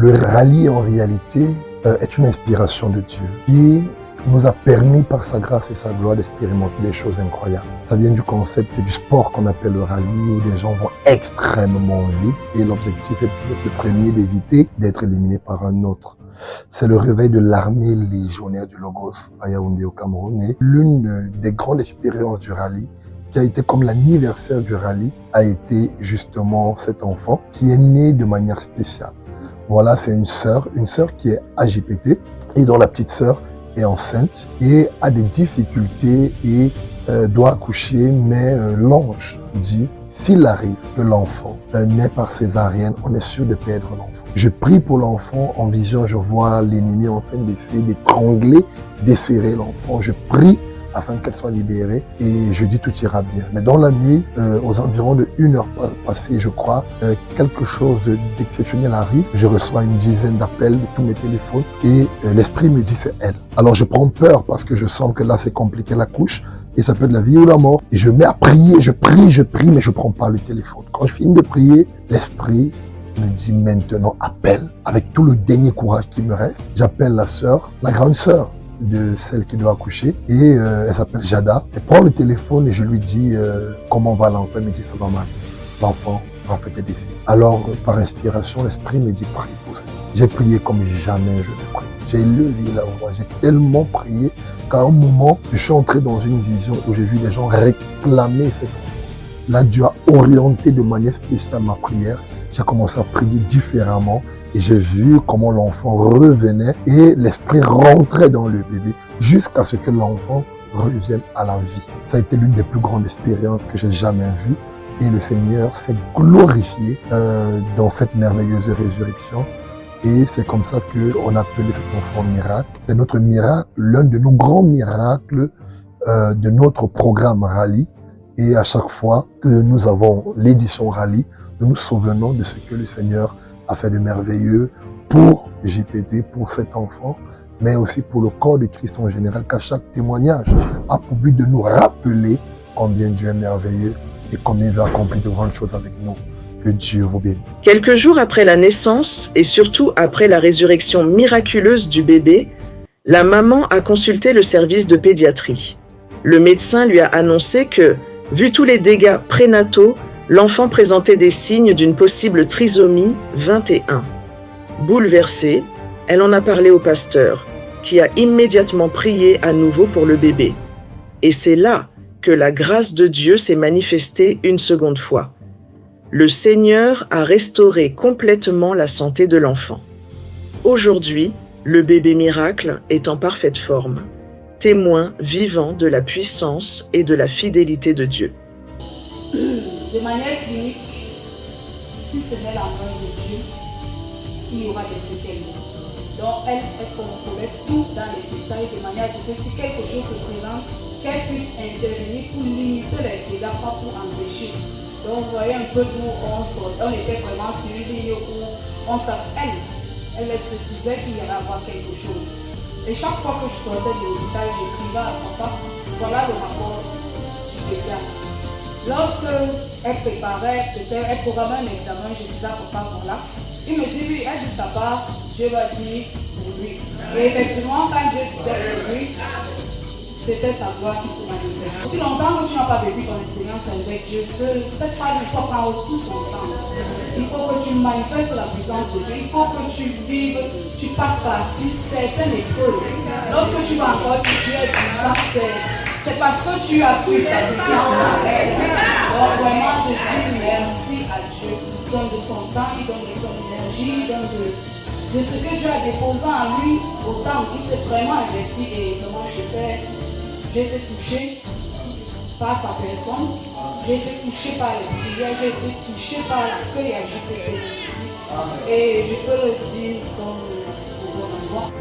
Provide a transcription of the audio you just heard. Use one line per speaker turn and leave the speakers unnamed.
Le rallye, en réalité, est une inspiration de Dieu qui nous a permis, par sa grâce et sa gloire, d'expérimenter des choses incroyables. Ça vient du concept du sport qu'on appelle le rallye, où des gens vont extrêmement vite et l'objectif est le premier d'éviter d'être éliminé par un autre. C'est le réveil de l'armée légionnaire du Logos à Yaoundé au Cameroun. Et l'une des grandes expériences du rallye, qui a été comme l'anniversaire du rallye, a été justement cet enfant qui est né de manière spéciale. Voilà, c'est une sœur qui est AJPT et dont la petite sœur est enceinte et a des difficultés et doit accoucher, mais l'ange dit, s'il arrive que l'enfant naît par césarienne, on est sûr de perdre l'enfant. Je prie pour l'enfant, en vision, je vois l'ennemi en train d'essayer d'étrangler, desserrer l'enfant. Je prie afin qu'elle soit libérée et je dis tout ira bien. Mais dans la nuit, aux environs de 1 heure passée, je crois, quelque chose d'exceptionnel arrive. Je reçois une dizaine d'appels de tous mes téléphones et l'esprit me dit c'est elle. Alors je prends peur parce que je sens que là c'est compliqué la couche et ça peut être la vie ou la mort. Et je mets à prier, je prie, mais je prends pas le téléphone. Quand je finis de prier, l'esprit me dit maintenant appelle. Avec tout le dernier courage qui me reste, j'appelle la sœur, la grande sœur de celle qui doit accoucher et elle s'appelle Jada. Elle prend le téléphone et je lui dis comment va l'enfant. Elle me dit ça va mal. L'enfant en fait est décédé. Alors par inspiration, l'esprit me dit prie pour ça. J'ai prié comme jamais je ne prie. J'ai levé la voix, j'ai tellement prié qu'à un moment, je suis entré dans une vision où j'ai vu des gens réclamer cet enfant. Là, Dieu a orienté de manière spéciale ma prière. J'ai commencé à prier différemment et j'ai vu comment l'enfant revenait et l'esprit rentrait dans le bébé jusqu'à ce que l'enfant revienne à la vie. Ça a été l'une des plus grandes expériences que j'ai jamais vues et le Seigneur s'est glorifié dans cette merveilleuse résurrection. Et c'est comme ça qu'on a appelé cet enfant miracle. C'est notre miracle, l'un de nos grands miracles de notre programme Rallye. Et à chaque fois que nous avons l'édition Rallye, nous nous souvenons de ce que le Seigneur a fait de merveilleux pour JPT, pour cet enfant, mais aussi pour le corps de Christ en général, qu'à chaque témoignage a pour but de nous rappeler combien Dieu est merveilleux et combien il veut accomplir de grandes choses avec nous. Que Dieu vous bénisse.
Quelques jours après la naissance et surtout après la résurrection miraculeuse du bébé, la maman a consulté le service de pédiatrie. Le médecin lui a annoncé que, vu tous les dégâts prénataux, l'enfant présentait des signes d'une possible trisomie 21. Bouleversée, elle en a parlé au pasteur, qui a immédiatement prié à nouveau pour le bébé. Et c'est là que la grâce de Dieu s'est manifestée une seconde fois. Le Seigneur a restauré complètement la santé de l'enfant. Aujourd'hui, le bébé miracle est en parfaite forme, témoin vivant de la puissance et de la fidélité de Dieu.
De manière clinique, si ce n'est la grâce de Dieu, il y aura des séquelles. Donc elle contrôlait tout dans les détails de manière à ce que si quelque chose se présente, qu'elle puisse intervenir pour limiter les dégâts, pas pour empêcher. Donc vous voyez un peu d'où on était vraiment sur une ligne où on savait, elle se disait qu'il y allait avoir quelque chose. Et chaque fois que je sortais de l'hôpital, j'écrivais à papa, voilà le rapport du pédiatre. Lorsque elle préparait, peut-être elle programmait un examen, je disais à papa, voilà. Il me dit, oui, elle dit ça part, je vais dire pour lui. Et effectivement, quand Dieu disait pour lui, c'était sa gloire qui se manifeste. Si longtemps que tu n'as pas vécu ton expérience avec Dieu, cette phrase il faut prendre tout son sens. Il faut que tu manifestes la puissance de Dieu. Il faut que tu vives, tu passes par certaines épreuves. Lorsque tu vas encore dire Dieu est puissant, c'est parce que tu as pris sa puissance. Donc vraiment, je dis merci à Dieu. Il donne de son temps, il donne de son énergie, il donne de ce que Dieu a déposé en lui. Autant il s'est vraiment investi et vraiment j'ai été touché par sa personne, j'ai été touché par les prières, j'ai été touché par l'accueil à JPT ici. Et je peux le dire, nous sommes au bon endroit.